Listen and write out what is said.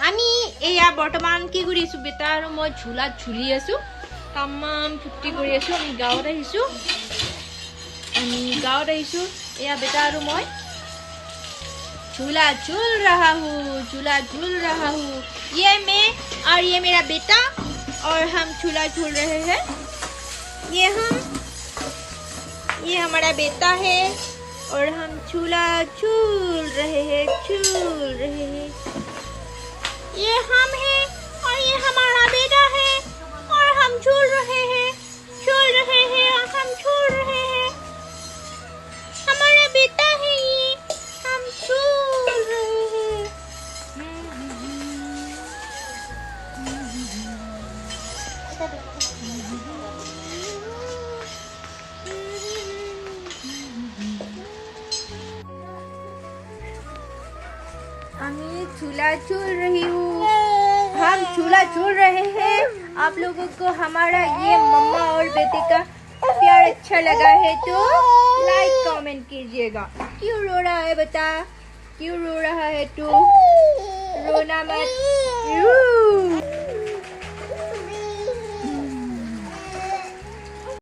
আমি এয়া বৰ্তমান কি কৰি আছো বেটা আৰু মই ঝুলাত ঝুলি আছো তামাম ফূৰ্তি কৰি আছো আমি গাঁৱত আহিছো এয়া বেটা আৰু মই झूला झूल रहा हूँ ये मैं और ये मेरा बेटा और हम झूला झूल रहे हैं ये हमारा बेटा है और हम झूला झूल रहे हैं ये हम हैं और ये हमारा बेटा है और हम झूल रहे हैं और हम झूल रहे हैं हमारा बेटा है ये हम झूल रहे हैं আমি झूला झूल रही हूँ हम झूला झूल रहे हैं। आप लोगों को हमारा ये मम्मा और बेटे का प्यार अच्छा लगा है तो लाइक कमेंट कीजिएगा। क्यों रो रहा है बता, क्यों रो रहा है तू? रोना मत।